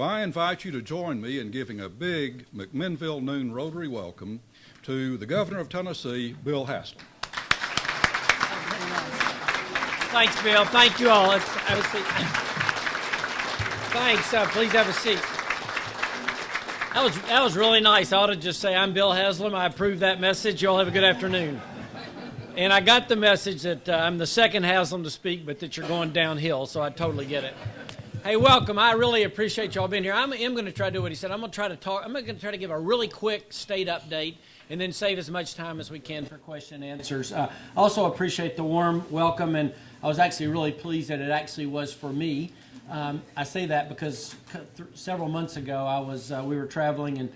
I invite you to join me in giving a big McMinnville Noon Rotary welcome to the Governor of Tennessee, Bill Haslam. Thanks, Bill. Thank you all. Let's have a seat. Thanks. Please have a seat. That was really nice. I ought to just say, I'm Bill Haslam. I approve that message. You all have a good afternoon. And I got the message that I'm the second Haslam to speak, but that you're going downhill, so I totally get it. Hey, welcome. I really appreciate you all being here. I am going to try to do what he said. I'm going to try to give a really quick state update and then save as much time as we can for question and answers. Also appreciate the warm welcome, and I was actually really pleased that it actually was for me. I say that because several months ago we were traveling, and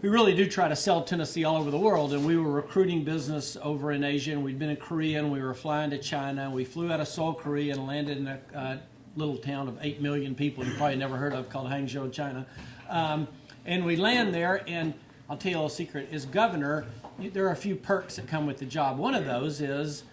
we really do try to sell Tennessee all over the world, and we were recruiting business over in Asia, and we'd been in Korea, and we were flying to China, and we flew out of Seoul, Korea, and landed in a little town of 8 million people you probably never heard of called Hangzhou, China. And we land there, and I'll tell you a little secret. As governor, there are a few perks that come with the job. One of those is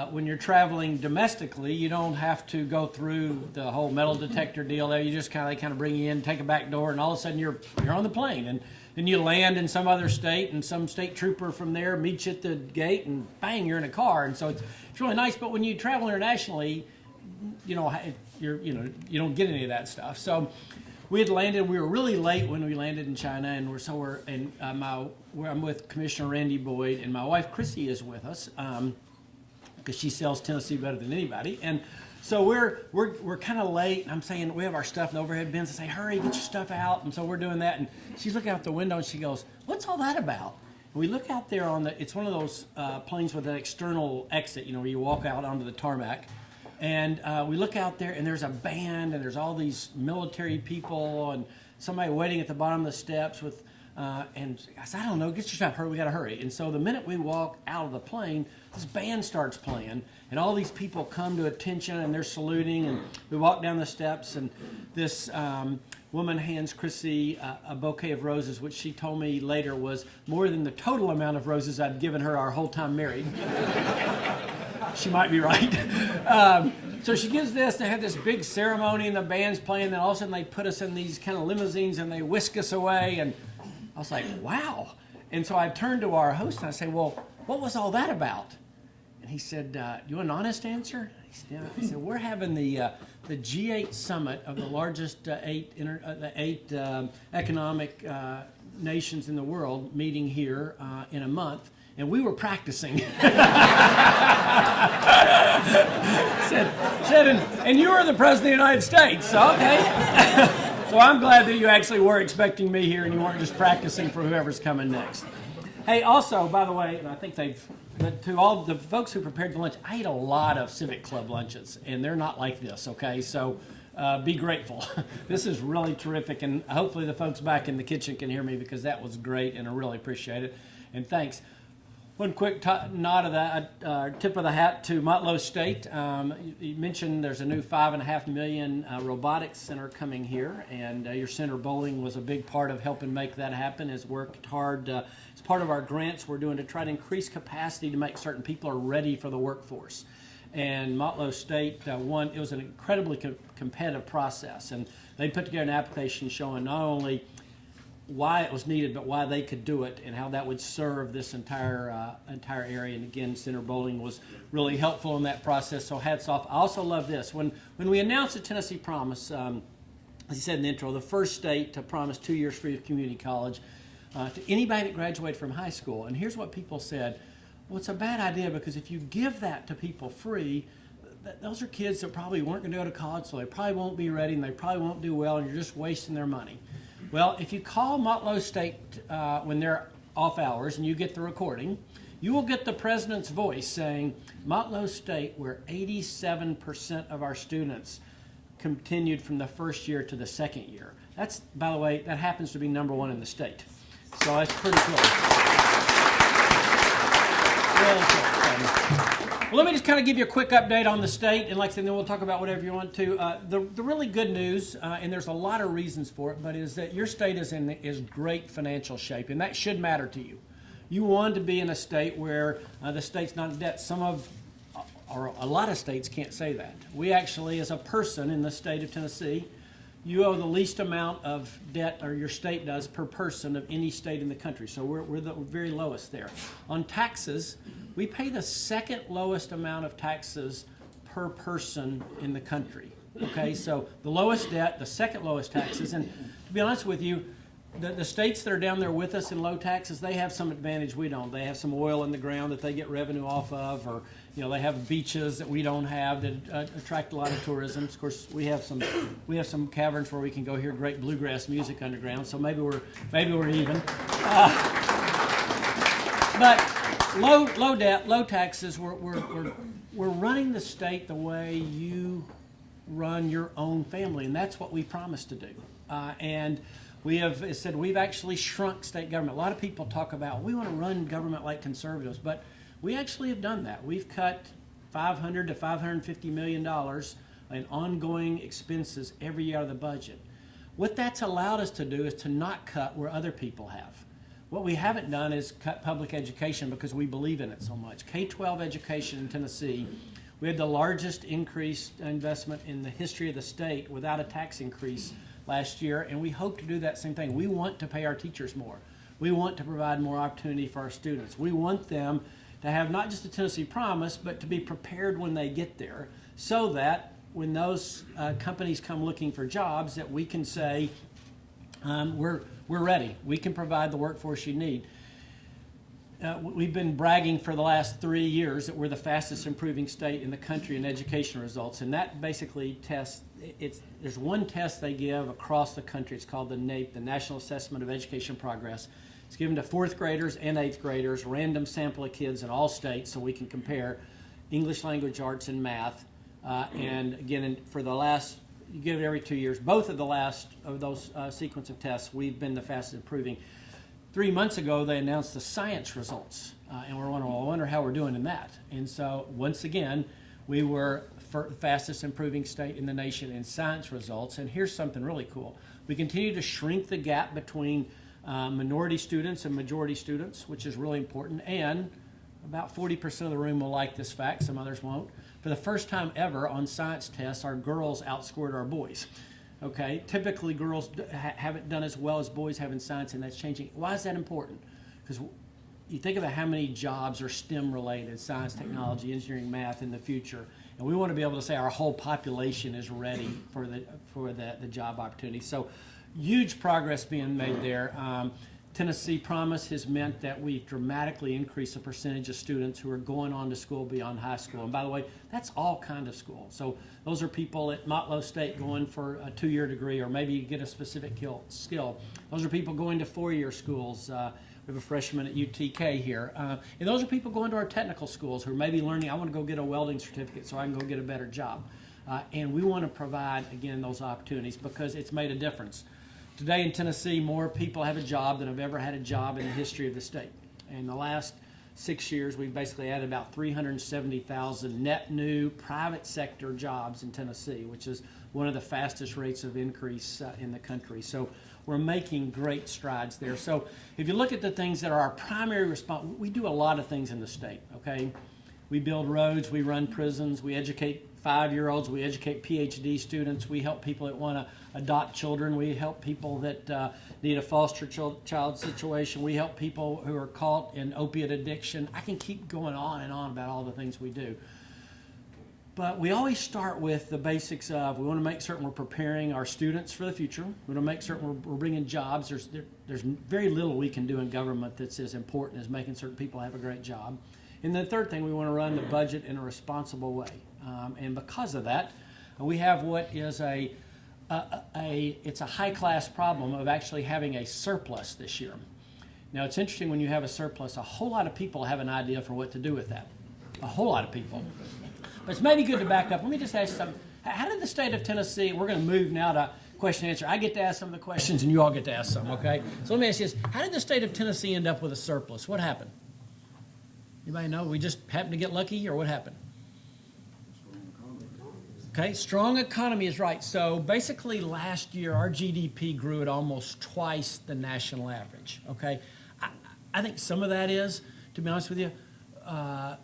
when you're traveling domestically, you don't have to go through the whole metal detector deal there. You just kind of bring you in, take a back door, and all of a sudden you're on the plane. And then you land in some other state, and some state trooper from there meets you at the gate, and bang, you're in a car. And so it's really nice. But when you travel internationally, you don't get any of that stuff. So we had landed. We were really late when we landed in China, and I'm with Commissioner Randy Boyd, and my wife Chrissy is with us because she sells Tennessee better than anybody. And so we're kind of late. And I'm saying we have our stuff in the overhead bins. I say, hurry, get your stuff out. And so we're doing that. And she's looking out the window, and she goes, "What's all that about?" And we look out there it's one of those planes with an external exit, where you walk out onto the tarmac. And we look out there, and there's a band, and there's all these military people, and somebody waiting at the bottom of the steps with, and I said, I don't know, get your stuff, hurry, we got to hurry. And so the minute we walk out of the plane, this band starts playing, and all these people come to attention, and they're saluting, and we walk down the steps, and this woman hands Chrissy a bouquet of roses, which she told me later was more than the total amount of roses I'd given her our whole time married. She might be right. So she gives this. They have this big ceremony, and the band's playing. And then all of a sudden, they put us in these kind of limousines, and they whisk us away. And I was like, wow. And so I turned to our host, and I said, well, what was all that about? And he said, do you want an honest answer? He said, yeah. I said, we're having the G8 summit of the largest eight economic nations in the world meeting here in a month. And we were practicing. and you were the President of the United States, so okay. So I'm glad that you actually were expecting me here and you weren't just practicing for whoever's coming next. Hey, also, by the way, and I think to all the folks who prepared the lunch, I ate a lot of Civic Club lunches, and they're not like this, okay? So be grateful. This is really terrific, and hopefully the folks back in the kitchen can hear me because that was great, and I really appreciate it. And thanks. One quick nod of that, tip of the hat to Motlow State. You mentioned there's a new $5.5 million robotics center coming here, and your center bowling was a big part of helping make that happen. Has worked hard. It's part of our grants we're doing to try to increase capacity to make certain people are ready for the workforce. And Motlow State it was an incredibly competitive process, and they put together an application showing not only why it was needed, but why they could do it and how that would serve this entire area. And again, Center Bowling was really helpful in that process, so hats off. I also love this. When we announced the Tennessee Promise, as you said in the intro, the first state to promise 2 years free of community college to anybody that graduated from high school. And here's what people said. Well, it's a bad idea because if you give that to people free, those are kids that probably weren't going to go to college, so they probably won't be ready, and they probably won't do well, and you're just wasting their money. Well, if you call Motlow State when they're off hours and you get the recording, you will get the president's voice saying, Motlow State, where 87% of our students continued from the first year to the second year. That's, by the way, that happens to be number one in the state. So that's pretty cool. Really cool. Well, let me just kind of give you a quick update on the state, and like I said, then we'll talk about whatever you want to. The really good news, and there's a lot of reasons for it, but is that your state is great financial shape, and that should matter to you. You want to be in a state where the state's not in debt. Or a lot of states can't say that. We actually, as a person in the state of Tennessee, you owe the least amount of debt, or your state does, per person of any state in the country. So we're the very lowest there. On taxes, we pay the second lowest amount of taxes per person in the country. Okay, so the lowest debt, the second lowest taxes, and to be honest with you, the states that are down there with us in low taxes, they have some advantage we don't. They have some oil in the ground that they get revenue off of, or they have beaches that we don't have that attract a lot of tourism. Of course, we have some caverns where we can go hear great bluegrass music underground. So maybe we're even. But low debt, low taxes. We're running the state the way you run your own family, and that's what we promised to do. And we have said we've actually shrunk state government. A lot of people talk about we want to run government like conservatives, but we actually have done that. We've cut $500 to $550 million in ongoing expenses every year out of the budget. What that's allowed us to do is to not cut where other people have. What we haven't done is cut public education because we believe in it so much. K-12 education in Tennessee, we had the largest increased investment in the history of the state without a tax increase last year, and we hope to do that same thing. We want to pay our teachers more. We want to provide more opportunity for our students. We want them to have not just the Tennessee Promise, but to be prepared when they get there, so that when those companies come looking for jobs, that we can say, we're ready. We can provide the workforce you need. We've been bragging for the last 3 years that we're the fastest improving state in the country in education results, and that basically tests. There's one test they give across the country. It's called the NAEP, the National Assessment of Education Progress. It's given to 4th graders and 8th graders, random sample of kids in all states, so we can compare English language arts and math. And again, for the last, you give it every 2 years. Both of the last of those sequence of tests, we've been the fastest improving. 3 months ago, they announced the science results, and we're wondering, well, I wonder how we're doing in that. And so, once again, we were the fastest improving state in the nation in science results. And here's something really cool. We continue to shrink the gap between minority students and majority students, which is really important. And about 40% of the room will like this fact, some others won't. For the first time ever on science tests, our girls outscored our boys. Okay, typically girls haven't done as well as boys have in science, and that's changing. Why is that important? Because you think about how many jobs are STEM related, science, technology, engineering, math in the future, and we want to be able to say our whole population is ready for the job opportunity. So huge progress being made there. Tennessee Promise has meant that we've dramatically increased the percentage of students who are going on to school beyond high school. And by the way, that's all kind of school. So those are people at Motlow State going for a 2-year degree, or maybe you get a specific skill. Those are people going to 4-year schools. We have a freshman at UTK here. And those are people going to our technical schools who are maybe learning, I want to go get a welding certificate so I can go get a better job. And we want to provide, again, those opportunities because it's made a difference. Today in Tennessee, more people have a job than have ever had a job in the history of the state. In the last 6 years, we've basically added about 370,000 net new private sector jobs in Tennessee, which is one of the fastest rates of increase in the country. So we're making great strides there. So if you look at the things that are our primary response, we do a lot of things in the state, okay? We build roads, we run prisons, we educate 5-year-olds, we educate PhD students, we help people that want to adopt children, we help people that need a foster child situation, we help people who are caught in opiate addiction. I can keep going on and on about all the things we do. But we always start with the basics of we want to make certain we're preparing our students for the future. We want to make certain we're bringing jobs. There's very little we can do in government that's as important as making certain people have a great job. And the third thing, we want to run the budget in a responsible way. And because of that, we have what is it's a high-class problem of actually having a surplus this year. Now, it's interesting when you have a surplus, a whole lot of people have an idea for what to do with that. A whole lot of people. But it's maybe good to back up. Let me just ask you something. How did the state of Tennessee, we're going to move now to question and answer. I get to ask some of the questions and you all get to ask some, okay? So let me ask you this. How did the state of Tennessee end up with a surplus? What happened? Anybody know? We just happened to get lucky, or what happened? Okay, strong economy is right. So basically last year our GDP grew at almost twice the national average, okay? I think some of that is, to be honest with you,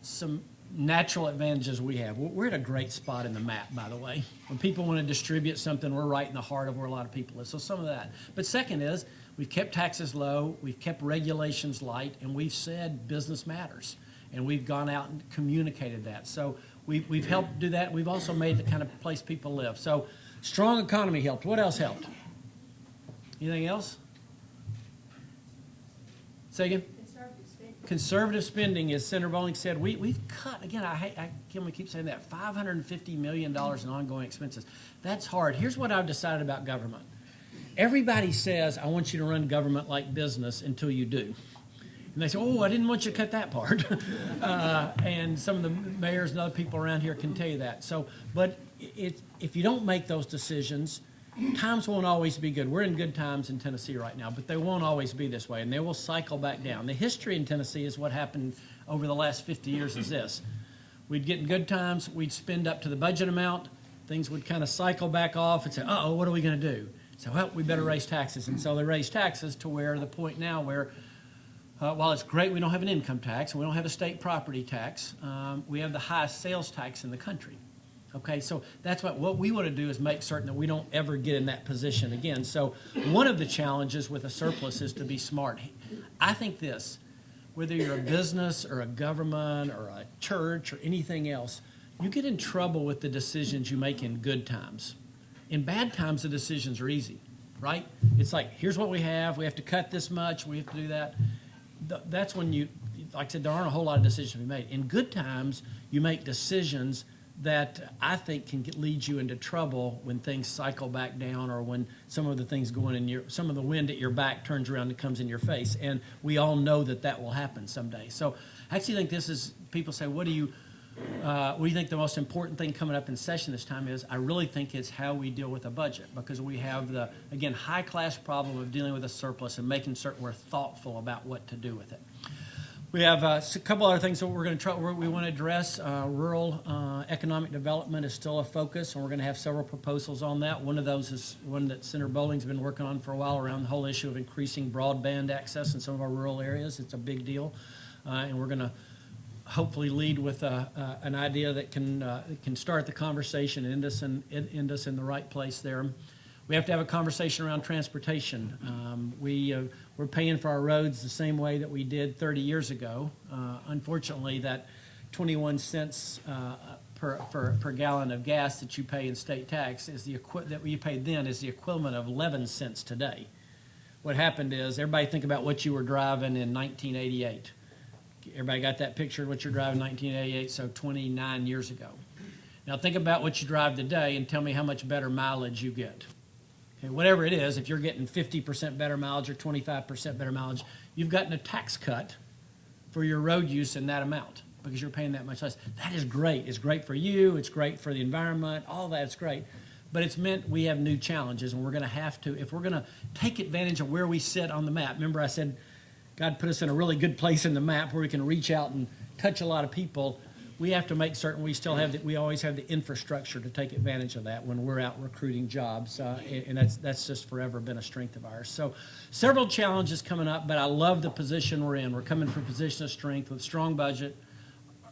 some natural advantages we have. We're at a great spot in the map, by the way. When people want to distribute something, we're right in the heart of where a lot of people live. So some of that. But second is, we've kept taxes low, we've kept regulations light, and we've said business matters. And we've gone out and communicated that. So we've helped do that. We've also made the kind of place people live. So strong economy helped. What else helped? Anything else? Say again? Conservative spending, as Senator Bowling said, we've cut, again, I keep saying that, $550 million in ongoing expenses. That's hard. Here's what I've decided about government. Everybody says, I want you to run government like business until you do. And they say, oh, I didn't want you to cut that part. And some of the mayors and other people around here can tell you that. So, but if you don't make those decisions, times won't always be good. We're in good times in Tennessee right now, but they won't always be this way, and they will cycle back down. The history in Tennessee is what happened over the last 50 years is this. We'd get in good times, we'd spend up to the budget amount, things would kind of cycle back off and say, uh-oh, what are we going to do? So, well, we better raise taxes. And so they raise taxes to where the point now where while it's great we don't have an income tax and we don't have a state property tax, we have the highest sales tax in the country. Okay, so that's what we want to do is make certain that we don't ever get in that position again. So one of the challenges with a surplus is to be smart. I think this, whether you're a business or a government or a church or anything else, you get in trouble with the decisions you make in good times. In bad times, the decisions are easy, right? It's like, here's what we have to cut this much, we have to do that. That's when you, like I said, there aren't a whole lot of decisions to be made. In good times, you make decisions that I think can lead you into trouble when things cycle back down or when some of the things going in some of the wind at your back turns around and comes in your face. And we all know that will happen someday. So I actually think this is, people say, what do you think the most important thing coming up in session this time is? I really think it's how we deal with a budget, because we have the, again, high-class problem of dealing with a surplus and making certain we're thoughtful about what to do with it. We have a couple other things that we want to address. Rural economic development is still a focus, and we're going to have several proposals on that. One of those is one that Senator Bowling's been working on for a while around the whole issue of increasing broadband access in some of our rural areas. It's a big deal, and we're going to hopefully lead with an idea that can start the conversation and end us in the right place there. We have to have a conversation around transportation. We're paying for our roads the same way that we did 30 years ago. Unfortunately, that 21 cents per gallon of gas that you pay in state tax is that you paid then is the equivalent of 11 cents today. What happened is, everybody think about what you were driving in 1988. Everybody got that picture of what you're driving in 1988, so 29 years ago. Now think about what you drive today and tell me how much better mileage you get. Okay, whatever it is, if you're getting 50% better mileage or 25% better mileage, you've gotten a tax cut for your road use in that amount because you're paying that much less. That is great. It's great for you. It's great for the environment. All that's great. But it's meant we have new challenges, and we're going to have to, if we're going to take advantage of where we sit on the map. Remember I said God put us in a really good place in the map where we can reach out and touch a lot of people. We have to make certain we always have the infrastructure to take advantage of that when we're out recruiting jobs, and that's just forever been a strength of ours. So several challenges coming up, but I love the position we're in. We're coming from a position of strength with strong budget,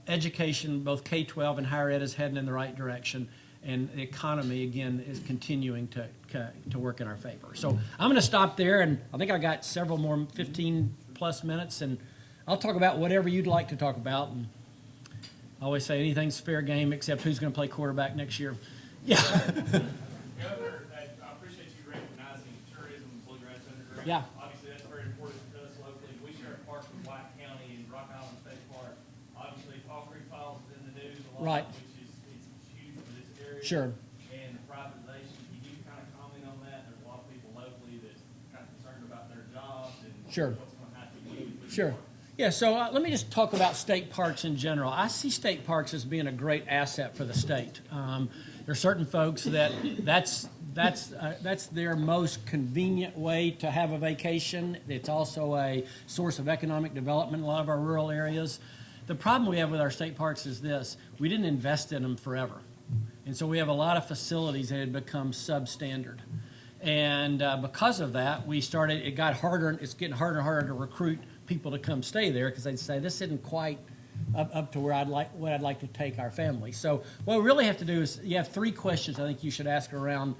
education, both K-12 and higher ed is heading in the right direction, and the economy, again, is continuing to work in our favor. So I'm going to stop there, and I think I got several more 15-plus minutes, and I'll talk about whatever you'd like to talk about. And I always say anything's fair game except who's going to play quarterback next year. Yeah. Governor, I appreciate you recognizing tourism and bluegrass underground. Yeah. Obviously, that's very important to us locally. We share a park with White County and Rock Island State Park. Obviously, Fall Creek Falls is in the news a lot, Right. which is huge for this area. Sure. And the privatization, can you kind of comment on that? There's a lot of people locally that's kind of concerned about their jobs and Sure. what's going to happen to you. Sure. Yeah, so let me just talk about state parks in general. I see state parks as being a great asset for the state. There are certain folks that's their most convenient way to have a vacation. It's also a source of economic development in a lot of our rural areas. The problem we have with our state parks is this: we didn't invest in them forever. And so we have a lot of facilities that had become substandard. And because of that, it got harder, it's getting harder and harder to recruit people to come stay there because they'd say, this isn't quite up to where what I'd like to take our family. So what we really have to do is you have three questions I think you should ask around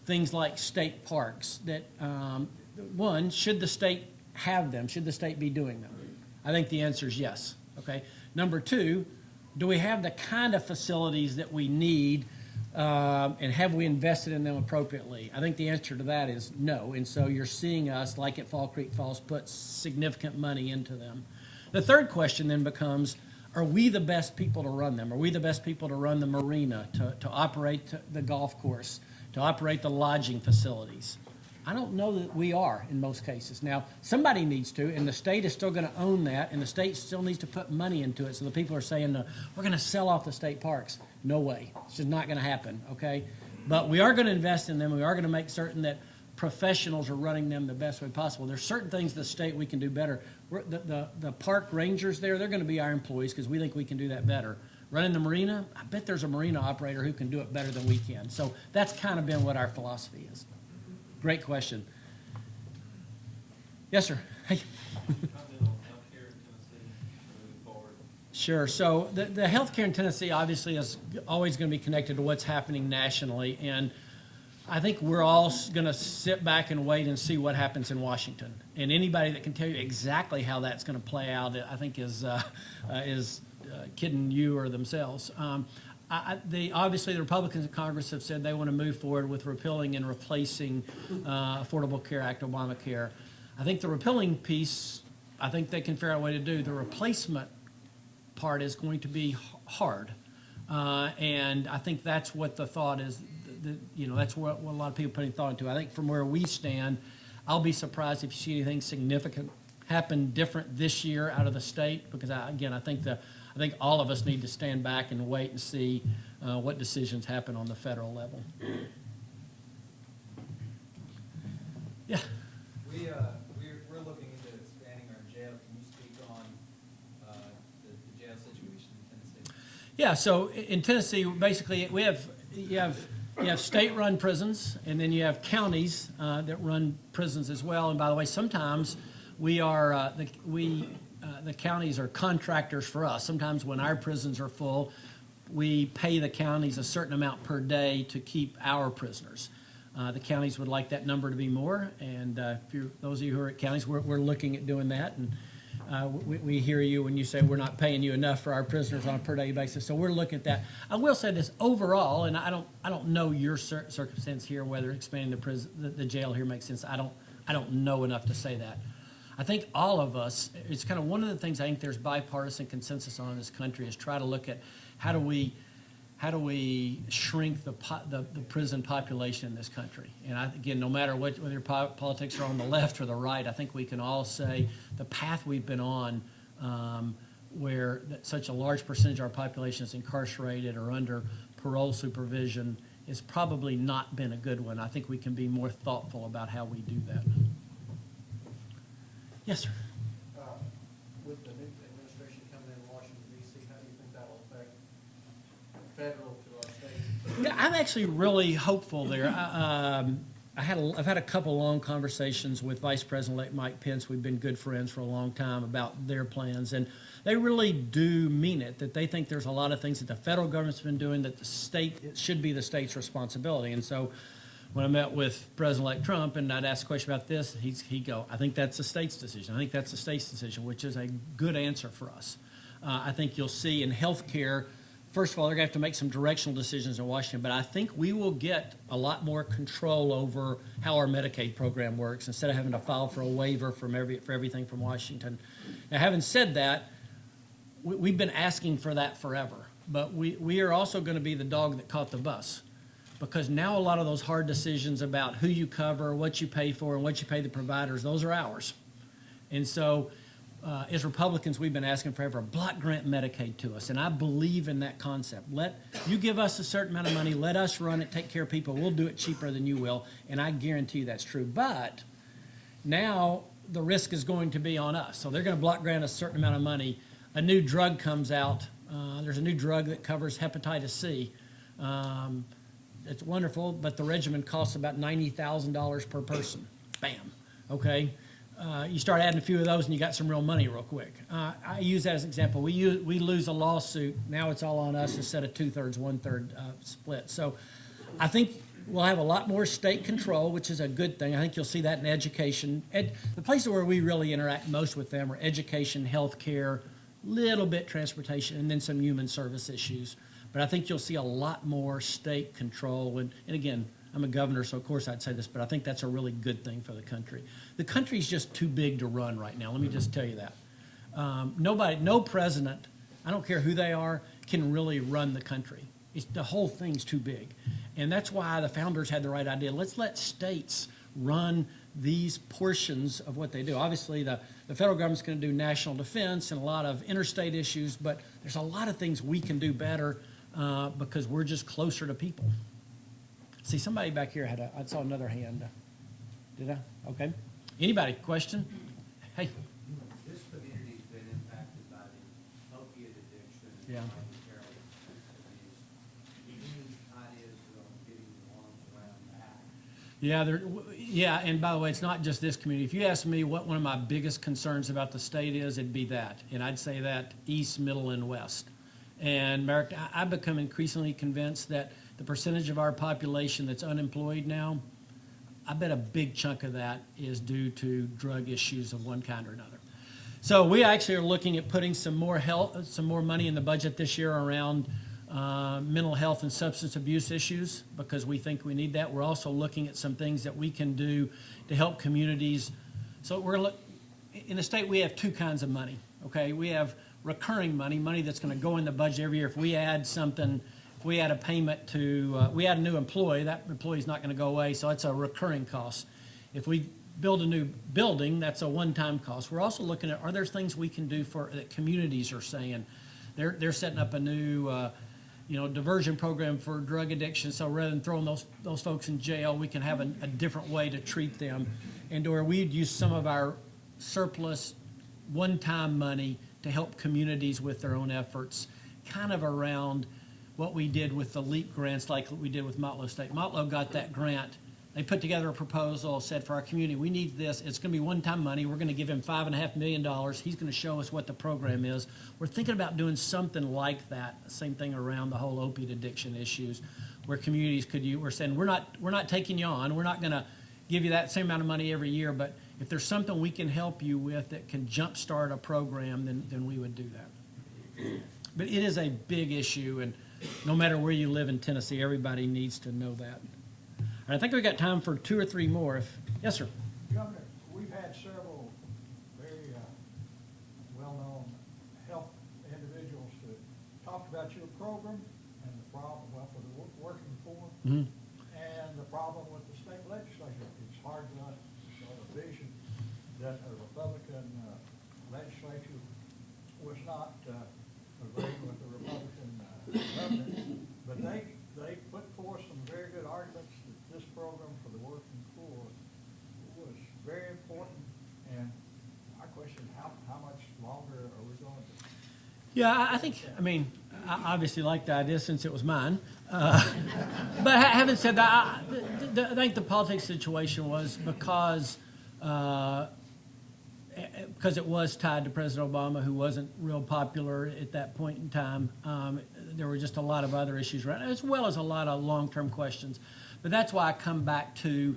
things like state parks. That one, should the state have them? Should the state be doing them? I think the answer is yes. Okay. Number two, do we have the kind of facilities that we need, and have we invested in them appropriately? I think the answer to that is no. And so you're seeing us, like at Fall Creek Falls, put significant money into them. The third question then becomes, are we the best people to run them? Are we the best people to run the marina, to operate the golf course, to operate the lodging facilities? I don't know that we are in most cases. Now, somebody needs to, and the state is still going to own that, and the state still needs to put money into it. So the people are saying, we're going to sell off the state parks. No way. It's just not going to happen, okay? But we are going to invest in them. We are going to make certain that professionals are running them the best way possible. There's certain things the state we can do better. The park rangers there, they're going to be our employees because we think we can do that better. Running the marina, I bet there's a marina operator who can do it better than we can. So that's kind of been what our philosophy is. Great question. Yes, sir. Hey. Sure. So the healthcare in Tennessee obviously is always going to be connected to what's happening nationally. And I think we're all going to sit back and wait and see what happens in Washington. And anybody that can tell you exactly how that's going to play out, I think is kidding you or themselves. Obviously, the Republicans in Congress have said they want to move forward with repealing and replacing Affordable Care Act, Obamacare. I think the repealing piece, I think they can figure out a way to do. The replacement part is going to be hard. And I think that's what the thought is. That's what a lot of people are putting thought into. I think from where we stand, I'll be surprised if you see anything significant happen different this year out of the state, because I think all of us need to stand back and wait and see what decisions happen on the federal level. Yeah. We're looking into expanding our jail. Can you speak on the jail situation in Tennessee? Yeah. So in Tennessee, basically, you have state-run prisons, and then you have counties that run prisons as well. And by the way, sometimes we are the counties are contractors for us. Sometimes when our prisons are full, we pay the counties a certain amount per day to keep our prisoners. The counties would like that number to be more, and those of you who are at counties, we're looking at doing that. And we hear you when you say we're not paying you enough for our prisoners on a per day basis. So we're looking at that. I will say this overall, and I don't know your circumstance here, whether expanding the jail here makes sense. I don't know enough to say that. I think all of us, it's kind of one of the things I think there's bipartisan consensus on in this country is try to look at how do we shrink the prison population in this country. And again, no matter whether your politics are on the left or the right, I think we can all say the path we've been on, where such a large percentage of our population is incarcerated or under parole supervision, has probably not been a good one. I think we can be more thoughtful about how we do that. Yes, sir. With the new administration coming in Washington, D.C., how do you think that will affect federal to our state? Yeah, I'm actually really hopeful there. I've had a couple long conversations with Vice President-elect Mike Pence. We've been good friends for a long time about their plans, and they really do mean it, that they think there's a lot of things that the federal government's been doing that it should be the state's responsibility. And so when I met with President-elect Trump and I'd ask a question about this, he'd go, I think that's the state's decision. I think that's the state's decision, which is a good answer for us. I think you'll see in health care, first of all, they're going to have to make some directional decisions in Washington, but I think we will get a lot more control over how our Medicaid program works instead of having to file for a waiver for everything from Washington. Now, having said that, we've been asking for that forever, but we are also going to be the dog that caught the bus, because now a lot of those hard decisions about who you cover, what you pay for, and what you pay the providers, those are ours. And so as Republicans, we've been asking forever, block grant Medicaid to us, and I believe in that concept. You give us a certain amount of money, let us run it, take care of people, we'll do it cheaper than you will, and I guarantee you that's true. But now the risk is going to be on us. So they're going to block grant a certain amount of money. A new drug comes out. There's a new drug that covers hepatitis C. It's wonderful, but the regimen costs about $90,000 per person. Bam. Okay. you start adding a few of those and you got some real money real quick. I use that as an example. We lose a lawsuit. Now it's all on us instead of 2/3, 1/3 split. So I think we'll have a lot more state control, which is a good thing. I think you'll see that in education. The places where we really interact most with them are education, healthcare, little bit transportation, and then some human service issues. But I think you'll see a lot more state control. And again, I'm a governor, so of course I'd say this, but I think that's a really good thing for the country. The country's just too big to run right now. Let me just tell you that. No president, I don't care who they are, can really run the country. The whole thing's too big. And that's why the founders had the right idea. Let's let states run these portions of what they do. Obviously, the federal government's going to do national defense and a lot of interstate issues, but there's a lot of things we can do better because we're just closer to people. See, somebody back here I saw another hand. Did I? Okay. Anybody? Question? Hey. This community's been impacted by the opiate addiction and Yeah. hereditary abuse. Any ideas on getting the arms around that? Yeah, and by the way, it's not just this community. If you ask me what one of my biggest concerns about the state is, it'd be that. And I'd say that east, middle, and west. And Merrick, I've become increasingly convinced that the percentage of our population that's unemployed now, I bet a big chunk of that is due to drug issues of one kind or another. So we actually are looking at putting some more money in the budget this year around mental health and substance abuse issues because we think we need that. We're also looking at some things that we can do to help communities. So in the state, we have two kinds of money, okay? We have recurring money that's going to go in the budget every year. If we add something, if we add a payment to, we add a new employee, that employee's not going to go away, so that's a recurring cost. If we build a new building, that's a one-time cost. We're also looking at, are there things we can do that communities are saying? They're setting up a new diversion program for drug addiction, so rather than throwing those folks in jail, we can have a different way to treat them. And or we'd use some of our surplus one-time money to help communities with their own efforts, kind of around what we did with the LEAP grants like we did with Motlow State. Motlow got that grant. They put together a proposal, said for our community, we need this. It's going to be one-time money. We're going to give him $5.5 million. He's going to show us what the program is. We're thinking about doing something like that. Same thing around the whole opiate addiction issues, where communities we're saying we're not taking you on. We're not going to give you that same amount of money every year, but if there's something we can help you with that can jumpstart a program, then we would do that. But it is a big issue, and no matter where you live in Tennessee, everybody needs to know that. And I think we've got time for 2 or 3 more. Yes, sir. Governor, we've had several very well-known health individuals that talked about your program and the problem, for the working poor, Mm-hmm. and the problem with the state legislature. It's hard to vision that a Republican legislature was not agreeing with the Republican government, but they put forth some very good arguments that this program for the working poor was very important. And my question, how much longer are we going to? Yeah, I obviously like the idea since it was mine. But having said that, I think the politics situation was because it was tied to President Obama, who wasn't real popular at that point in time. There were just a lot of other issues around, as well as a lot of long-term questions. But that's why I come back to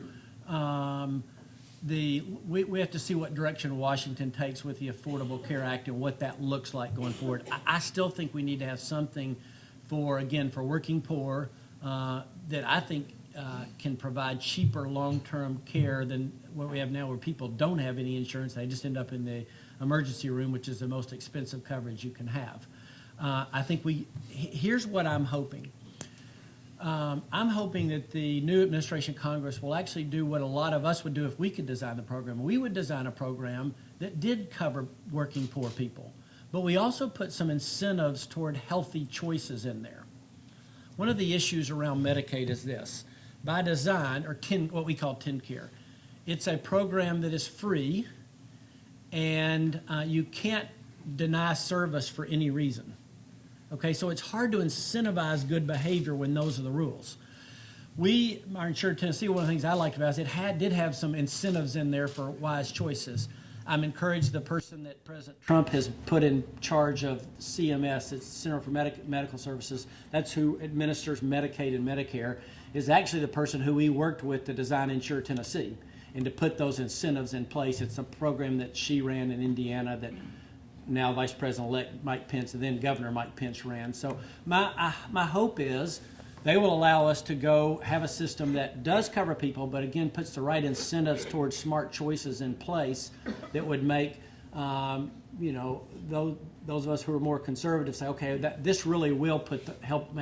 we have to see what direction Washington takes with the Affordable Care Act and what that looks like going forward. I still think we need to have something for working poor that I think can provide cheaper long-term care than what we have now, where people don't have any insurance. They just end up in the emergency room, which is the most expensive coverage you can have. I think here's what I'm hoping. I'm hoping that the new administration Congress will actually do what a lot of us would do if we could design the program. We would design a program that did cover working poor people, but we also put some incentives toward healthy choices in there. One of the issues around Medicaid is this. By design, or what we call TennCare, it's a program that is free, and you can't deny service for any reason. Okay, so it's hard to incentivize good behavior when those are the rules. our Insured Tennessee, one of the things I liked about it is it did have some incentives in there for wise choices. I'm encouraged the person that President Trump has put in charge of CMS, it's Center for Medical Services, that's who administers Medicaid and Medicare, is actually the person who we worked with to design Insure Tennessee and to put those incentives in place. It's a program that she ran in Indiana that now Vice President-elect Mike Pence and then Governor Mike Pence ran. So my hope is they will allow us to go have a system that does cover people, but again puts the right incentives towards smart choices in place that would make those of us who are more conservative say, okay, this really will help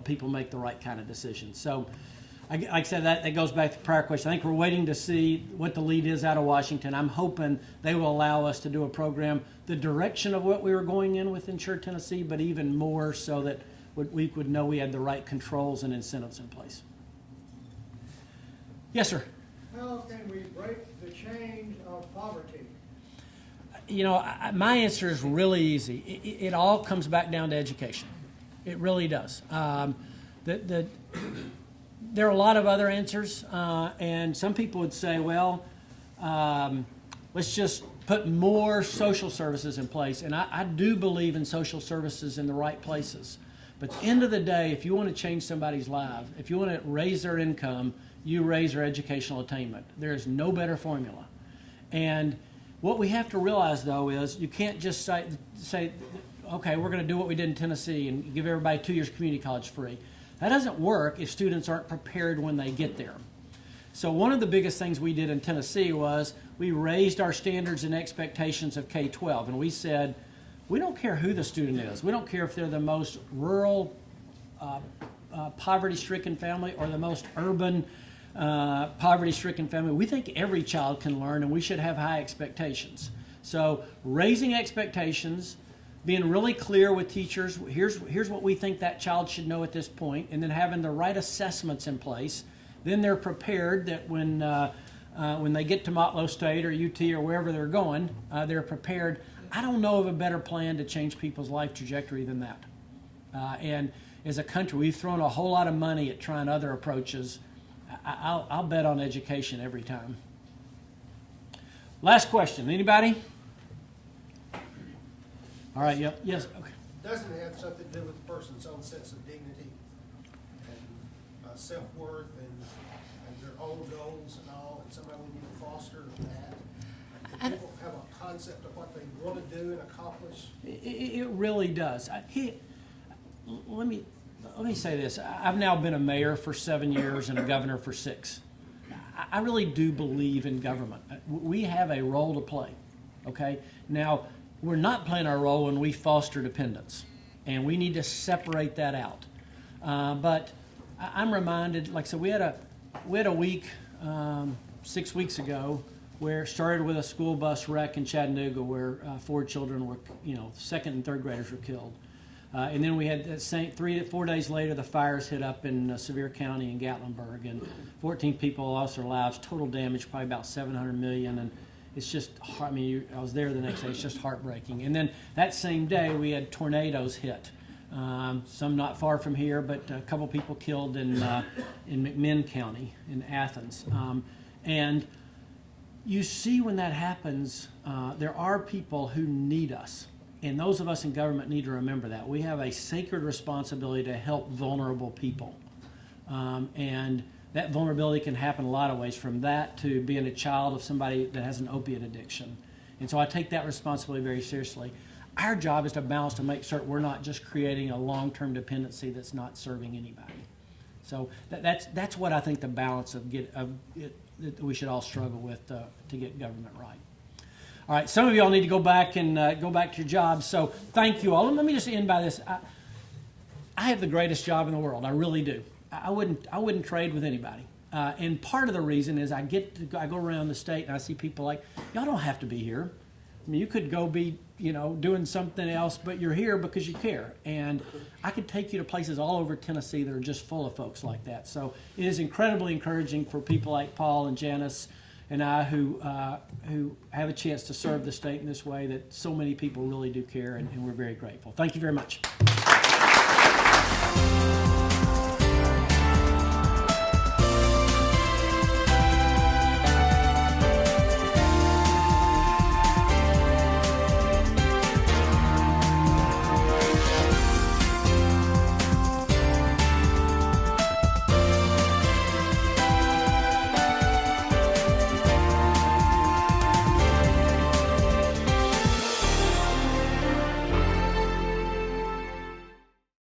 people make the right kind of decisions. So, like I said, that goes back to the prior question. I think we're waiting to see what the lead is out of Washington. I'm hoping they will allow us to do a program the direction of what we were going in with Insured Tennessee, but even more so that we would know we had the right controls and incentives in place. Yes, sir. How can we break the chains of poverty? My answer is really easy. It all comes back down to education. It really does. There are a lot of other answers, and some people would say, well, let's just put more social services in place. And I do believe in social services in the right places. But at the end of the day, if you want to change somebody's life, if you want to raise their income, you raise their educational attainment. There is no better formula. And what we have to realize, though, is you can't just say, okay, we're going to do what we did in Tennessee and give everybody 2 years community college free. That doesn't work if students aren't prepared when they get there. So one of the biggest things we did in Tennessee was we raised our standards and expectations of K-12. And we said, we don't care who the student is. We don't care if they're the most rural, poverty-stricken family or the most urban, poverty-stricken family. We think every child can learn, and we should have high expectations. So raising expectations, being really clear with teachers, here's what we think that child should know at this point, and then having the right assessments in place. Then they're prepared that when they get to Motlow State or UT or wherever they're going, they're prepared. I don't know of a better plan to change people's life trajectory than that. And as a country, we've thrown a whole lot of money at trying other approaches. I'll bet on education every time. Last question. Anybody? All right. Yep. Yes. Okay. Doesn't it have something to do with the person's own sense of dignity and self-worth and their own goals and all, and somebody we need to foster that? Do people have a concept of what they want to do and accomplish? It really does. Let me say this. I've now been a mayor for 7 years and a governor for 6. I really do believe in government. We have a role to play, okay? Now, we're not playing our role when we foster dependence, and we need to separate that out. But I'm reminded, like I said, we had a week 6 weeks ago where it started with a school bus wreck in Chattanooga where 4 children were, second and third graders were killed. And then we had that same 3 to 4 days later, the fires hit up in Sevier County in Gatlinburg, and 14 people lost their lives. Total damage probably about $700 million, and it's just. I was there the next day. It's just heartbreaking. And then that same day, we had tornadoes hit. Some not far from here, but a couple people killed in McMinnville County in Athens. And you see when that happens, there are people who need us. And those of us in government need to remember that. We have a sacred responsibility to help vulnerable people. And that vulnerability can happen a lot of ways, from that to being a child of somebody that has an opiate addiction. And so I take that responsibility very seriously. Our job is to balance, to make certain we're not just creating a long-term dependency that's not serving anybody. So that's what I think the balance that we should all struggle with to get government right. All right, some of you all need to go back and go back to your jobs. So thank you all. Let me just end by this. I have the greatest job in the world. I really do. I wouldn't trade with anybody. And part of the reason is I go around the state and I see people like, y'all don't have to be here. I mean, you could go be, doing something else, but you're here because you care. And I could take you to places all over Tennessee that are just full of folks like that. So it is incredibly encouraging for people like Paul and Janice and I who have a chance to serve the state in this way, that so many people really do care, and we're very grateful. Thank you very much.